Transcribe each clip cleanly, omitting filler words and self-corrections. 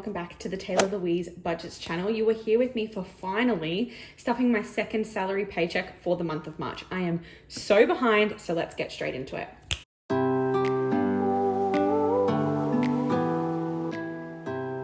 welcome back to the Taylah Louise Budgets channel. You were here with me for finally stuffing my second salary paycheck for the month of March. I am so behind, so let's get straight into it.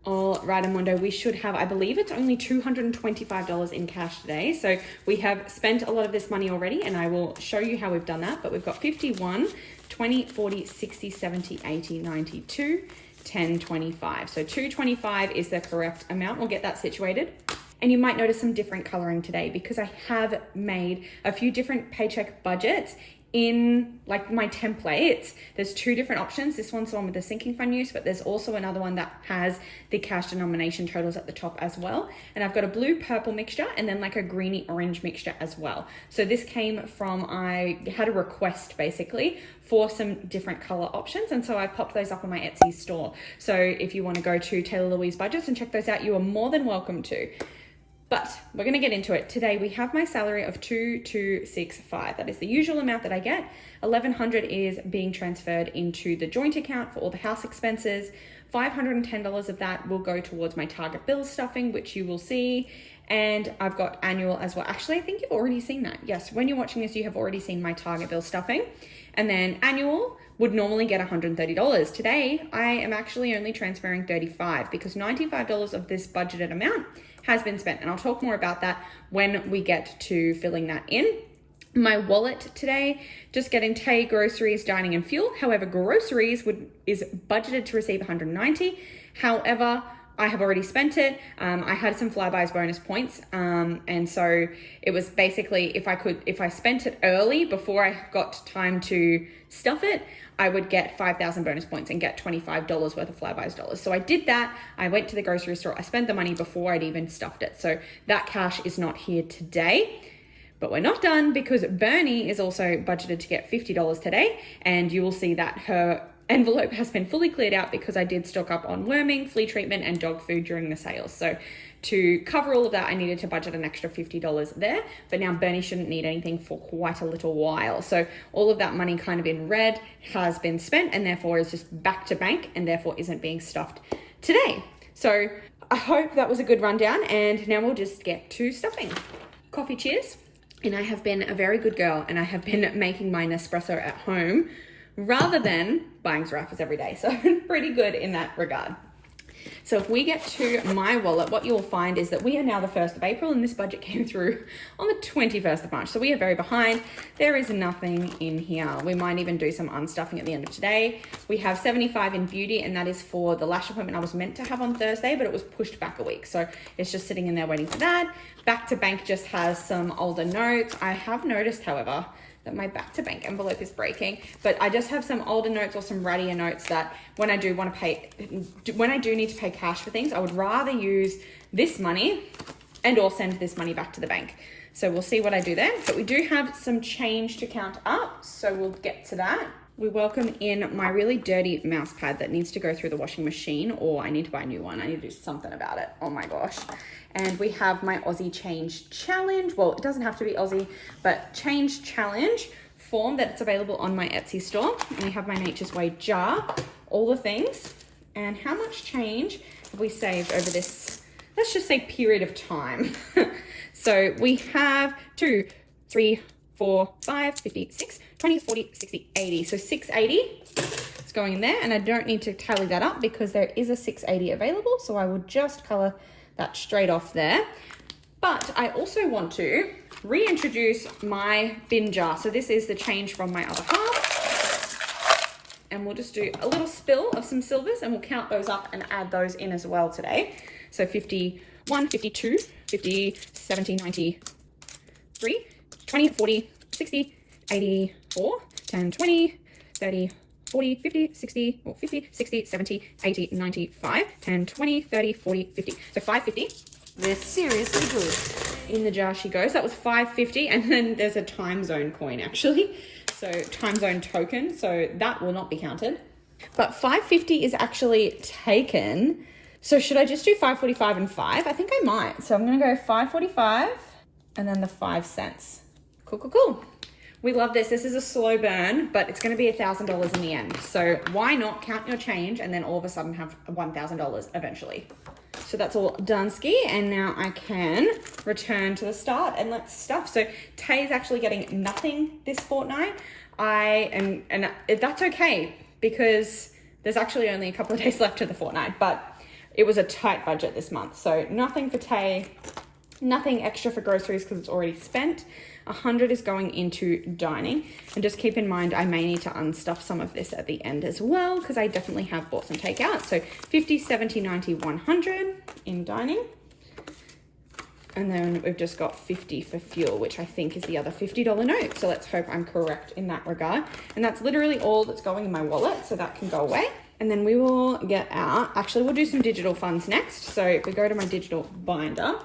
All right, Amundo, we should have, I believe it's only $225 in cash today. So we have spent a lot of this money already, and I will show you how we've done that. But we've got 51, 20, 40, 60, 70, 80, 92, 10, 25. So 225 is the correct amount. We'll get that situated. And you might notice some different coloring today because I have made a few different paycheck budgets in like my templates. There's two different options. This one's the one with the sinking fund use, but there's also another one that has the cash denomination totals at the top as well. And I've got a blue purple mixture and then like a greeny orange mixture as well. So this came from, I had a request basically for some different color options. And so I popped those up on my Etsy store. So if you want to go to Taylah Louise Budgets and check those out, you are more than welcome to. But we're going to get into it. Today we have my salary of $2,265. That is the usual amount that I get. $1,100 is being transferred into the joint account for all the house expenses. $510 of that will go towards my Target bill stuffing, which you will see. And I've got annual as well. Actually, I think you've already seen that. Yes, when you're watching this, you have already seen my Target bill stuffing. And then annual would normally get $130. Today, I am actually only transferring $35 because $95 of this budgeted amount has been spent. And I'll talk more about that when we get to filling that in. My wallet today, just getting Tay, groceries, dining and fuel. However, groceries is budgeted to receive $190. However, I have already spent it. I had some Flybuys bonus points. And so it was basically, if I spent it early before I got time to stuff it, I would get 5,000 bonus points and get $25 worth of Flybuys dollars. So I did that. I went to the grocery store. I spent the money before I'd even stuffed it. So that cash is not here today. But we're not done because Bernie is also budgeted to get $50 today. And you will see that her envelope has been fully cleared out because I did stock up on worming, flea treatment, and dog food during the sales. So to cover all of that, I needed to budget an extra $50 there, but now Bernie shouldn't need anything for quite a little while. So all of that money kind of in red has been spent and therefore is just back to bank and therefore isn't being stuffed today. So I hope that was a good rundown, and now we'll just get to stuffing. Coffee cheers. And I have been a very good girl and I have been making my Nespresso at home rather than buying Zarafas every day. So I've been pretty good in that regard. So if we get to my wallet, what you'll find is that we are now the 1st of April and this budget came through on the 21st of March. So we are very behind. There is nothing in here. We might even do some unstuffing at the end of today. We have 75 in beauty, and that is for the lash appointment I was meant to have on Thursday, but it was pushed back a week. So it's just sitting in there waiting for that. Back to Bank just has some older notes. I have noticed, however, that my back to bank envelope is breaking, but I just have some older notes or some rattier notes that when I do need to pay cash for things, I would rather use this money and or send this money back to the bank. So we'll see what I do there, but we do have some change to count up. So we'll get to that. We welcome in my really dirty mouse pad that needs to go through the washing machine, or I need to buy a new one. I need to do something about it. Oh my gosh. And we have my Aussie Change Challenge. Well, it doesn't have to be Aussie, but Change Challenge form that's available on my Etsy store. And we have my Nature's Way jar, all the things. And how much change have we saved over this, let's just say, period of time? So we have 2, 3, 4, 5, 50, 6, 20, 40, 60, 80. So 680 is going in there, and I don't need to tally that up because there is a 680 available. So I will just color that straight off there. But I also want to reintroduce my bin jar. So this is the change from my other half. And we'll just do a little spill of some silvers and we'll count those up and add those in as well today. So 51, 52, 50, 70, 93, 20, 40, 60, 84, 10, 20, 30, 40, 50, 60, or 50, 60, 70, 80, 95, 10, 20, 30, 40, 50. So 550. They're seriously good. In the jar she goes. That was 550. And then there's a time zone coin actually. So time zone token. So that will not be counted. But 550 is actually taken. So should I just do 545 and 5? I think I might. So I'm going to go 545 and then the 5 cents. Cool, cool, cool. We love this. This is a slow burn, but it's going to be $1,000 in the end. So why not count your change and then all of a sudden have $1,000 eventually? So that's all done ski, and now I can return to the start and let's stuff. So Tay's actually getting nothing this fortnight. And that's okay because there's actually only a couple of days left to the fortnight, but it was a tight budget this month. So nothing for Tay, nothing extra for groceries because it's already spent. 100 is going into dining, and just keep in mind I may need to unstuff some of this at the end as well because I definitely have bought some takeout. So 50, 70, 90, 100 in dining, and then we've just got 50 for fuel, which I think is the other $50 note. So let's hope I'm correct in that regard. And that's literally all that's going in my wallet, so that can go away. And then we will get out, actually we'll do some digital funds next. So if we go to my digital binder,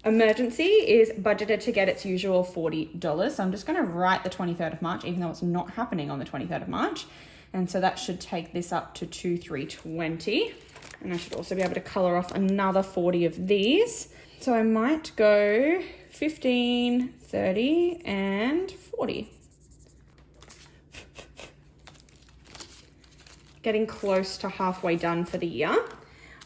emergency is budgeted to get its usual $40. So I'm just going to write the 23rd of March, even though it's not happening on the 23rd of March. And so that should take this up to 2320. And I should also be able to color off another 40 of these. So I might go 15, 30, and 40. Getting close to halfway done for the year.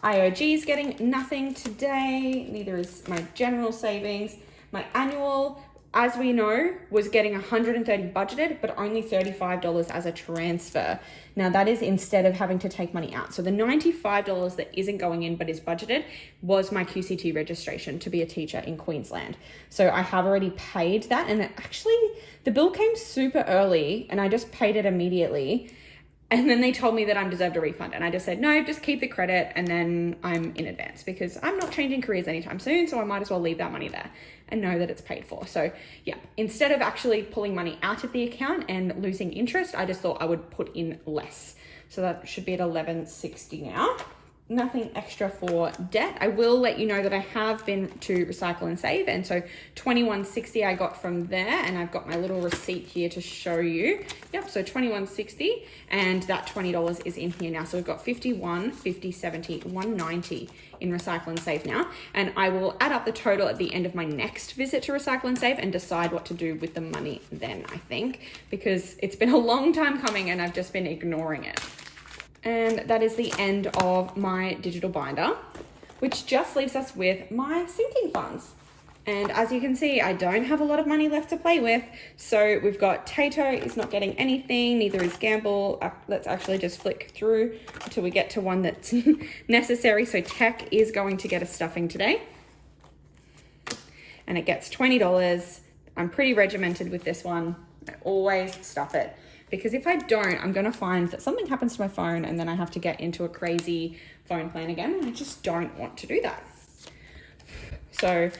IOG is getting nothing today, neither is my general savings. My annual, as we know, was getting 130 budgeted, but only $35 as a transfer. Now that is instead of having to take money out. So the $95 that isn't going in but is budgeted was my QCT registration to be a teacher in Queensland. So I have already paid that, and actually the bill came super early and I just paid it immediately. And then they told me that I'm deserved a refund. And I just said, no, just keep the credit and then I'm in advance because I'm not changing careers anytime soon. So I might as well leave that money there and know that it's paid for. So yeah, instead of actually pulling money out of the account and losing interest, I just thought I would put in less. So that should be at $11.60 now. Nothing extra for debt. I will let you know that I have been to Recycle and Save, and so $21.60 I got from there, and I've got my little receipt here to show you. Yep, so $21.60, and that $20 is in here now. So we've got 51, 50, 70, 190 in Recycle and Save now, and I will add up the total at the end of my next visit to Recycle and Save and decide what to do with the money then, I think, because it's been a long time coming and I've just been ignoring it. And that is the end of my digital binder, which just leaves us with my sinking funds. And as you can see, I don't have a lot of money left to play with. So we've got Tato is not getting anything, neither is Gamble. Let's actually just flick through until we get to one that's necessary. So Tech is going to get a stuffing today. And it gets $20. I'm pretty regimented with this one. I always stuff it. Because if I don't, I'm going to find that something happens to my phone and then I have to get into a crazy phone plan again. And I just don't want to do that. So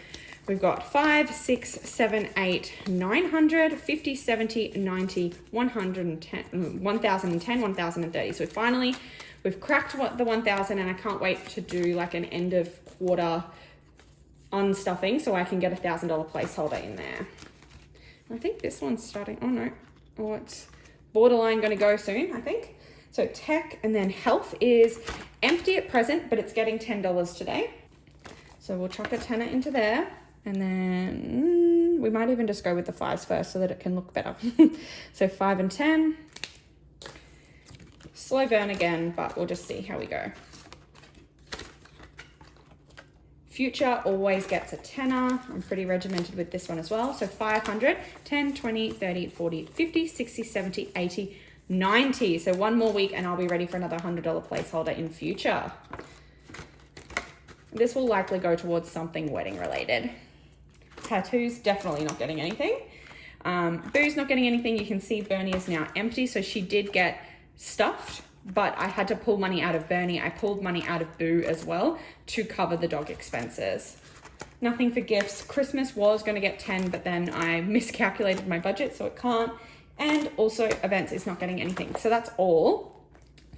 we've got 5, 6, 7, 8, 900, 50, 70, 90, 110, 1010, 1030. So finally, we've cracked the 1000 and I can't wait to do like an end of quarter unstuffing so I can get $1,000 placeholder in there. I think this one's starting, oh no, oh it's borderline going to go soon, I think. So Tech and then Health is empty at present, but it's getting $10 today. So we'll chuck a tenner into there. And then we might even just go with the 5s first so that it can look better. So 5 and 10. Slow burn again, but we'll just see how we go. Future always gets a tenner. I'm pretty regimented with this one as well. So 500, 10, 20, 30, 40, 50, 60, 70, 80, 90. So one more week and I'll be ready for another $100 placeholder in future. This will likely go towards something wedding related. Tattoos, definitely not getting anything. Boo's not getting anything. You can see Bernie is now empty. So she did get stuffed, but I had to pull money out of Bernie. I pulled money out of Boo as well to cover the dog expenses. Nothing for gifts. Christmas was going to get 10, but then I miscalculated my budget, so it can't. And also events is not getting anything. So that's all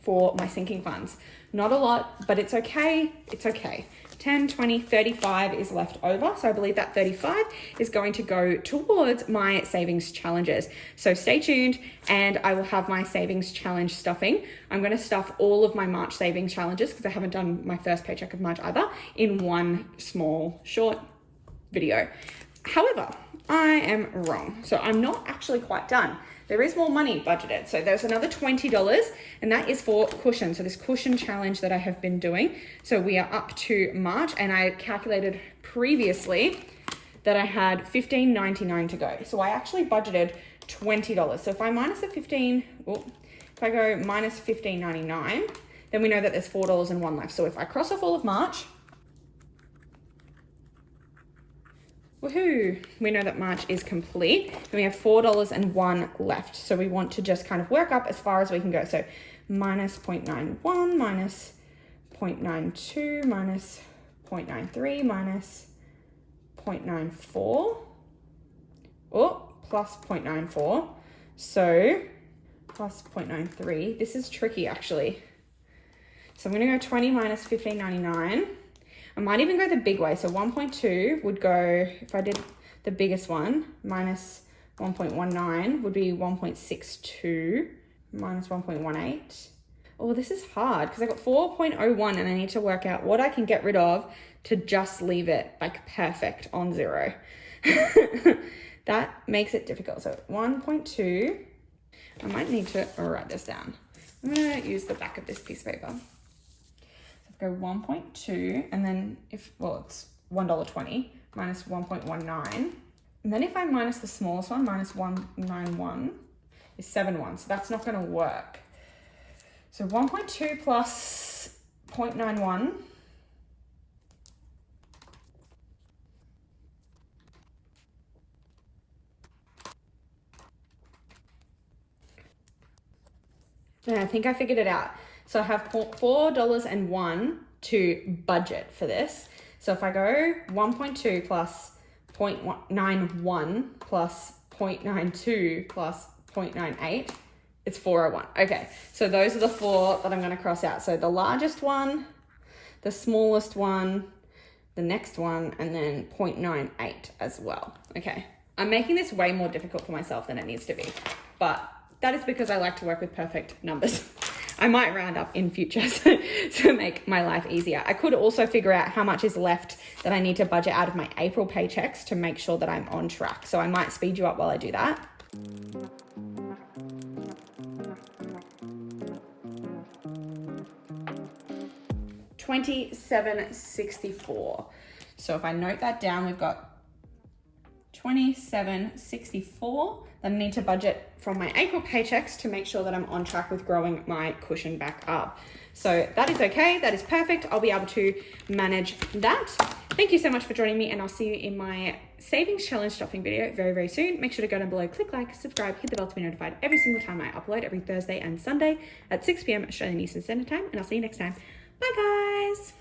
for my sinking funds. Not a lot, but it's okay. It's okay. 10, 20, 35 is left over. So I believe that 35 is going to go towards my savings challenges. So stay tuned and I will have my savings challenge stuffing. I'm going to stuff all of my March savings challenges because I haven't done my first paycheck of March either in one small short video. However, I am wrong. So I'm not actually quite done. there is more money budgeted. So there's another $20, and that is for cushion. So this cushion challenge that I have been doing. So we are up to March, and I calculated previously that I had $15.99 to go. So I actually budgeted $20. So if I minus the 15, if I go minus $15.99, then we know that there's $4.01 left. So if I cross off all of March, woohoo, we know that March is complete. And we have $4.01 left. So we want to just kind of work up as far as we can go. So minus 0.91, minus 0.92, minus 0.93, minus 0.94, plus 0.94. So plus 0.93. This is tricky actually. So I'm gonna go 20 minus 15.99. I might even go the big way. So 1.2 would go, if I did the biggest one, minus 1.19 would be 1.62 minus 1.18. Oh, this is hard because I got 4.01 and I need to work out what I can get rid of to just leave it like perfect on 0. That makes it difficult. So 1.2, I might need to write this down. I'm gonna use the back of this piece of paper. So go 1.2, and then it's $1.20 minus 1.19. And then if I minus the smallest one, minus 191 is 7.1. So that's not gonna work. So 1.2 plus 0.91. Yeah, I think I figured it out. So I have $4.01 to budget for this. So if I go 1.2 plus 0.91 plus 0.92 plus 0.98, it's 401. Okay, so those are the 4 that I'm gonna cross out. So the largest one, the smallest one, the next one, and then 0.98 as well. Okay, I'm making this way more difficult for myself than it needs to be, but that is because I like to work with perfect numbers. I might round up in future to make my life easier. I could also figure out how much is left that I need to budget out of my April paychecks to make sure that I'm on track. So I might speed you up while I do that. $27.64. So if I note that down, we've got $27.64 that I need to budget from my April paychecks to make sure that I'm on track with growing my cushion back up. So that is okay, that is perfect. I'll be able to manage that. Thank you so much for joining me, and I'll see you in my savings challenge stuffing video very, very soon. Make sure to go down below, click like, subscribe, hit the bell to be notified every single time I upload, every Thursday and Sunday at 6 p.m. Australian Eastern Standard Time, and I'll see you next time. Bye guys.